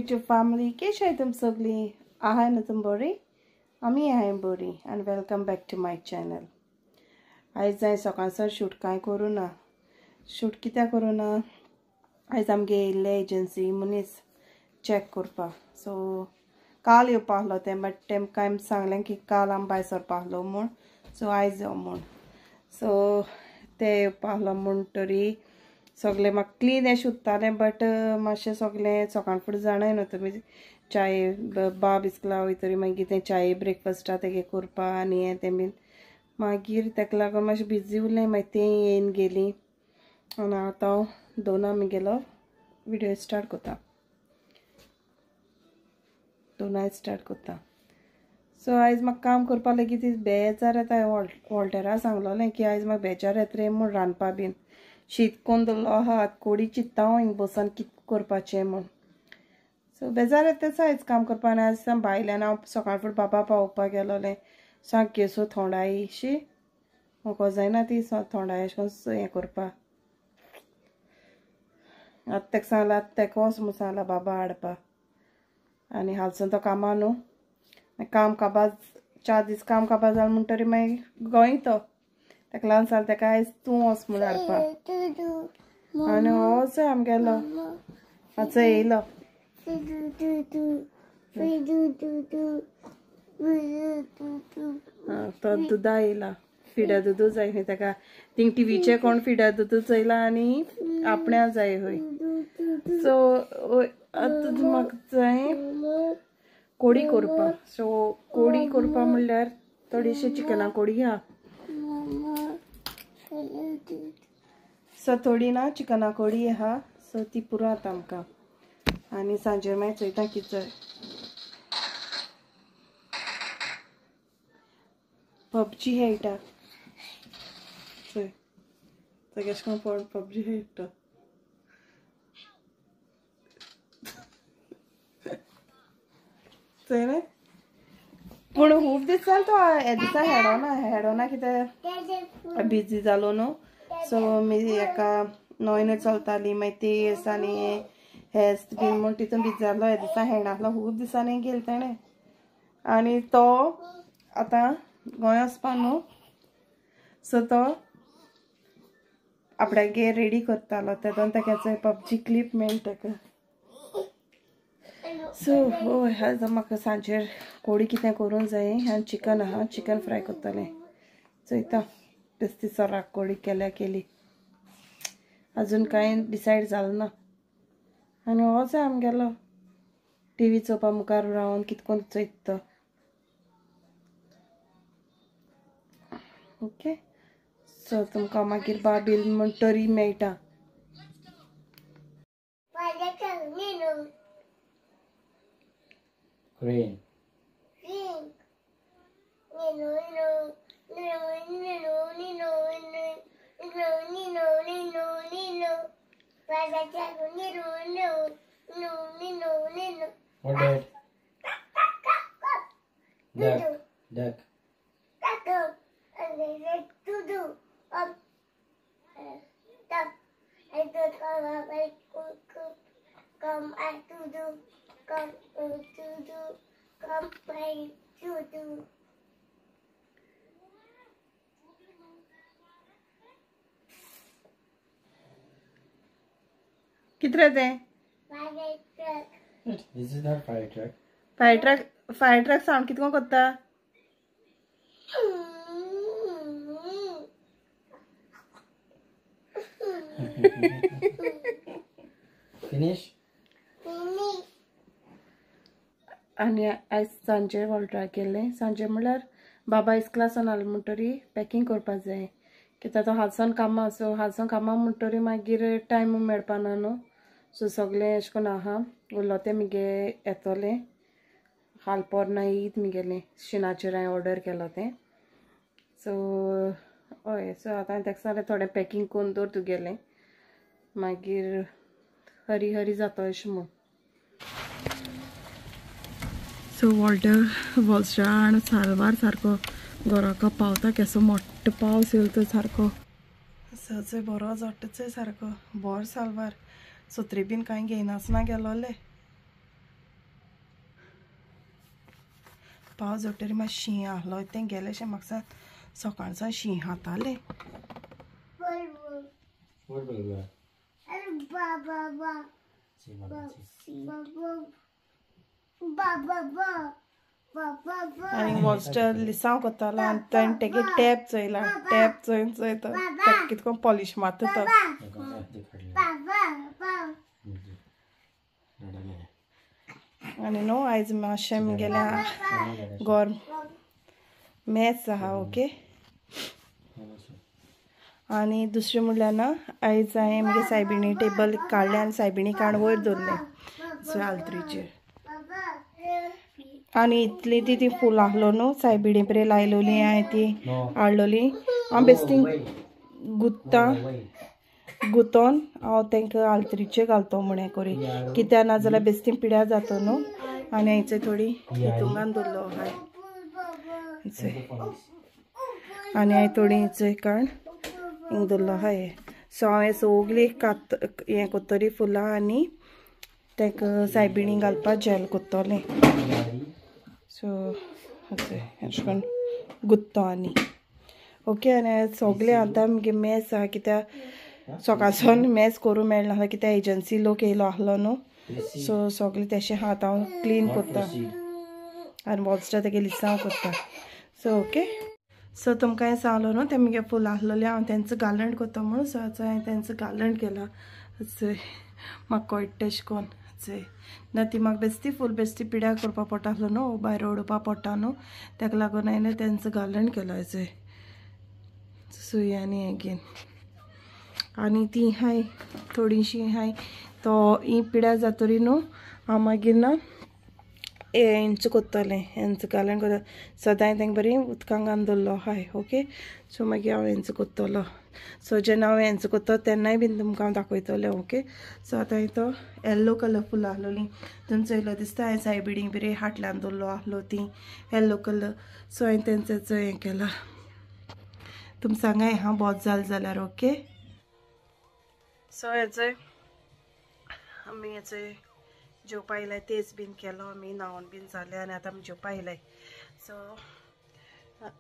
YouTube family, कशी आहे तुम्ही सगळी? आहाय ना तुम्ही बरी? आम्ही आहे बरी and welcome back to my channel. आयज जाय सकाळसर शूट काय करू ना. शूट कित्याक करू ना? आयज आमगे येयल्ले एजन्सी मनीस चेक करपा. सो काल येवपा आहलो ते बट तेमकां हांवें सांगलें की काल आमी भायर सरपा आहलो म्हूण. सो आयज यो म्हूण. सो ते येवपा आहलो म्हणटरी सगळे म्हाका क्लीन अशें उरतालें बट मातशें सगळें सकाळ फुडें जाणाय न्हू तुमी चाये बाब इस्कला वयतरी मागीर कितें चाये ब्रेकफास्टा तेगे करपा आनी हें तें बीन मागीर तेका लागून मातशें बिजी उरलें मागीर तें येवन गेलीं आनी आतां हांव दोना म्हगेलो विडियो स्टार्ट कोत्ता सो आयज म्हाका काम करपा लेगीत बेजार येता वॉल्टरा सांगलोलें की आयज म्हाका बेजार येता रे म्हूण रांदपा बीन शीत कोन्न दवरलो आहा कोडी चित्ता हांव हिंग बसून कितें करपाचें म्हूण सो बेजार येताच आयज काम करपा आनी आयज भायल्यान हांव सकाळ फुडें बाबा पावोवपाक गेलोलें सामकी सो थोंडाय शी म्हाका जायना ती थोंडाय अशें करून हें करपा आतां तेका सांगलां तेका वच म्हूण सांगलां बाबा हाडपा आनी हालसून तो कामा न्हू काम काबार 4 दीस काम काबार जालें म्हणटरी मागीर गोंय तो तेका लागून सांगलें तेका आयज तूं वच म्हूण हाडपा आनी हो वच आमगेलो मातसो येयलो तो दुदा येयला फिड्या दुदू जाय खंय तेका थिंग टीव्हीचेर कोण फिड्या दुदू चयला आनी आपण्या जाय खंय सो आतां म्हाका जाय कोडी करपा सो कोडी करपा म्हणल्यार थोडीशी चिकना कोडी हा सो थोडी ना चिकना कोडी आहा सो ती पुरो आतां आमकां आनी सांजे मागीर चोयता कितें जाय पबजी खेळटा चोय तेका अशें करून पळोवन पबजी खेळटा चोय रे पूण खूब दिसान तो हे दिसा हेडोना कितें बिजी जालो न्हू सो मी एका नोयन चलताली मागीर ती दिसांनी हेस्त बीन म्हूण तितून बिजी जालो हे दिसा हेणासलो खूब दिसांनी गेल तेणें आनी तो आतां गोंय वचपा न्हू सो तो आपणागे रेडी करतालो तेदोन तेका पबजी क्लिप मेळ्ळी तेका सो हय आयज म्हाका सांजेर कोडी कितें करूंक जाय आनी चिकन आहा चिकन फ्राय करतलें चोयता बेस्ती सोराक कोडी केली अजून कांय डिसायड जालें ना आनी हो जाय आमगेलो टीव्ही चोवपा मुखार रावन कितें करून चोयत तो ओके सो तुमकां मागीर बाबील म्हणटरी मेळटा Green. What that? Duck. कितरे ते This is not fire truck. Fire truck sound कितको कोत्ता Finish? आनी आयज सांजे वॉल्टरा गेल्लें सांजे म्हणल्यार बाबा इस्कलासान आसलो म्हणटरी पॅकींग करपा जाय कित्याक तो हालसोन कामा सो हालसोन कामा म्हणटरी मागीर टायम मेळपाना न्हू सो सगळें अशें करून आहा उरलो तें म्हगे येतोलें हाल पोरना ईद म्हगेलें शिनाचेर हांवें ऑर्डर केलो तें सो हय सो आतां हांवें तेका सांगलें थोडें पॅकींग करून दवर तुगेलें मागीर हरी जातो अशें म्हूण सो वॉल्टर वॉल्स्ट्रान सारवार सारको घराको पावता केसो मोट्टो पावस येयलो तो सारको सचय बरो जोडटा सारको बोर सालवार सत्री बीन कांय घेयनासना गेलोले पावस जोडटरी मातशें शीं आहलो तें गेलेशें म्हाका सकाळचा शीं हातालें आनी वॉस्टर लिसांव कोत्तालो आनी तें तेगे टॅप चोयला टॅप चोयन चोयता तेका कितको पॉलिश मारता तो आनी न्हू आयज मातशें म्हगेलें गोर मॅथ्स आहा ओके आनी दुसरें म्हणल्यार ना आयज हांवें म्हगे सायबिणी टेबल काडलें आनी सायबिणी काडून वयर दवरलें सो आलत्रीचेर आनी इतली ती फूल आहलो न्हू सायबिणी बरें लायलोली हांवें ती हाडलोली हांव बेश्टी गुंतोन हांव तांकां आलत्रीचेर घालतो म्हणे करी कित्या नाजाल्यार बेश्टी पिड्यार जाता न्हू आनी हांयें थोडी हितूंगान दवरलो हाय आनी हांवें थोडी हिचय काण हिंग दवरलो हाय सो हांवें सगळीं हें कोत्तोरी फुलां आनी ताका सायबिणी घालपाक जेल कोत्तोलें सो अशें करून गुंततो आनी ओके आनी सगळें आतां म्हगे मॅथ्स आहा कित्याक सकाळसून मॅथ्स करूं मेळना कित्याक एजन्सी लोक येयलो आहलो न्हू सो सगळें तेशें हात हांव क्लीन कोत्ता आनी वॉस्टर तेगे लिसांव कोत्ता सो ओके सो तुमकां हें सांगलो न्हू तें म्हगे फूल आहलोलें हांव तेंचो गार्लंड कोत्ता म्हणून सो आतां हांवें तेंचो गार्लंड केला चोय म्हाका कळटा तेशें कोन्न चोय ना ती म्हाका बेश्टी फूल बेश्टी पिड्यार करपा पडटालो न्हू भायर उडोवपा पडटा न्हू तेका लागून हांवें तेंचो गार्लंड केला चोय सुयांनी हें घेवन आनी ती हाय थोडीशीं हाय तो ही पिड्यार जातरी न्हू हांव मागीर ना हेंचो कोत्तोलें हेंचो गार्लंड कोत्ता सदां तांकां बरी उदकांत घालून दवरलो हाय ओके सो मागीर हांव हेंचो कोत्तोलो सो जेन्ना हांव हेंचो कोत्तो तेन्नाय बीन तुमकां हांव दाखयतलें ओके सो आतां हांवें तो येल्लो कलर फूल आहलोली तुमचो चोयलो दिसता हांवें सायबिणी बरी हाटल्यान दवरलो आहलो ती येल्लो कलर सो हांवें तेंचो हें केला तुम सांगाय हां बोत जाल जाल्यार ओके सो हेचो आमी हेचो जेवपा येयलाय तेच बीन केलो आमी न्हांवून बीन जालें आनी आतां आमी जेवपा येयलाय सो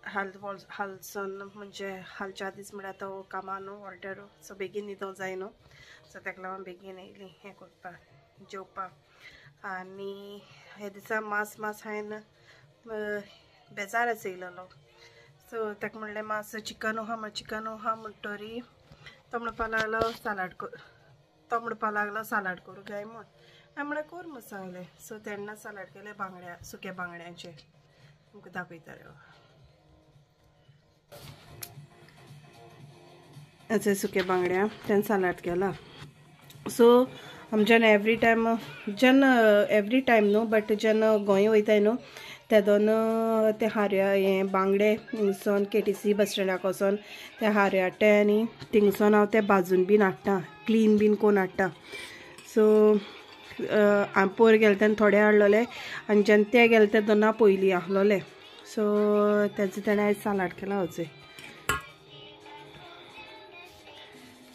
हालसून म्हणजे हालच्या दीस म्हळ्यार तो कामा न्हू ऑर्डर सो बेगीन न्हिदो जाय न्हू सो ताका लागून बेगीन येयली हें करपाक जेवपाक आनी हे दिसा मास हांवें बेजार आसयलोलो सो ताका म्हणलें मातसो चिकन आहा म्हणटरी तो म्हणपा लागलो सालाड करूं काय म्हूण हांवें म्हळें कोर म्हूण सांगलें सो तेन्ना सालाड केलें सुक्या बांगड्यांचें तुमकां दाखयतालें हेचे सुके बांगड्या तेन्ना सालाड केला सो आमच्यान एवरी टायम न्हू बट जेन्ना गोंय वयताय न्हू तेदोन ते हार्या हें बांगडे हिंगसोन KTC बस स्टँडाक वचोन ते हारे हाडटाय आनी थिंगसोन हांव ते भाजून बीन हाडटा क्लीन बीन कोन्न हाडटा सो हांव पयर गेले तेन्ना थोडे हाडलोले आनी जेन्ना ते गेले ते दोना पयलीं आहलोले सो तेजे तेणें आयज सालाड केला वचय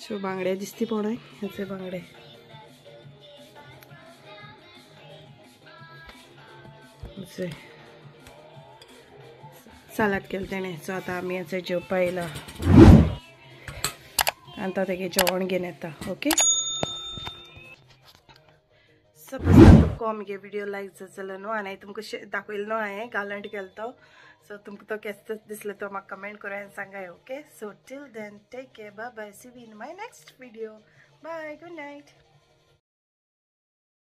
सो बांगडे दिसती पळय हेचे बांगडे सालाड केलें तेणें सो आतां आमी हेचो जेवपा येयला आनी तो तेगे जेवण घेवन येता ओके सपोज तुमकां म्हगे विडियो लायक जाता जाल्यार न्हू आनी तुमकां दाखयलो न्हू हांवें गार्लंड केलो तो सो तुमकां तो केसो दिसलो तो म्हाका कमेंट करून आनी सांगाय okay so till then take care bye bye see you in my next video bye good night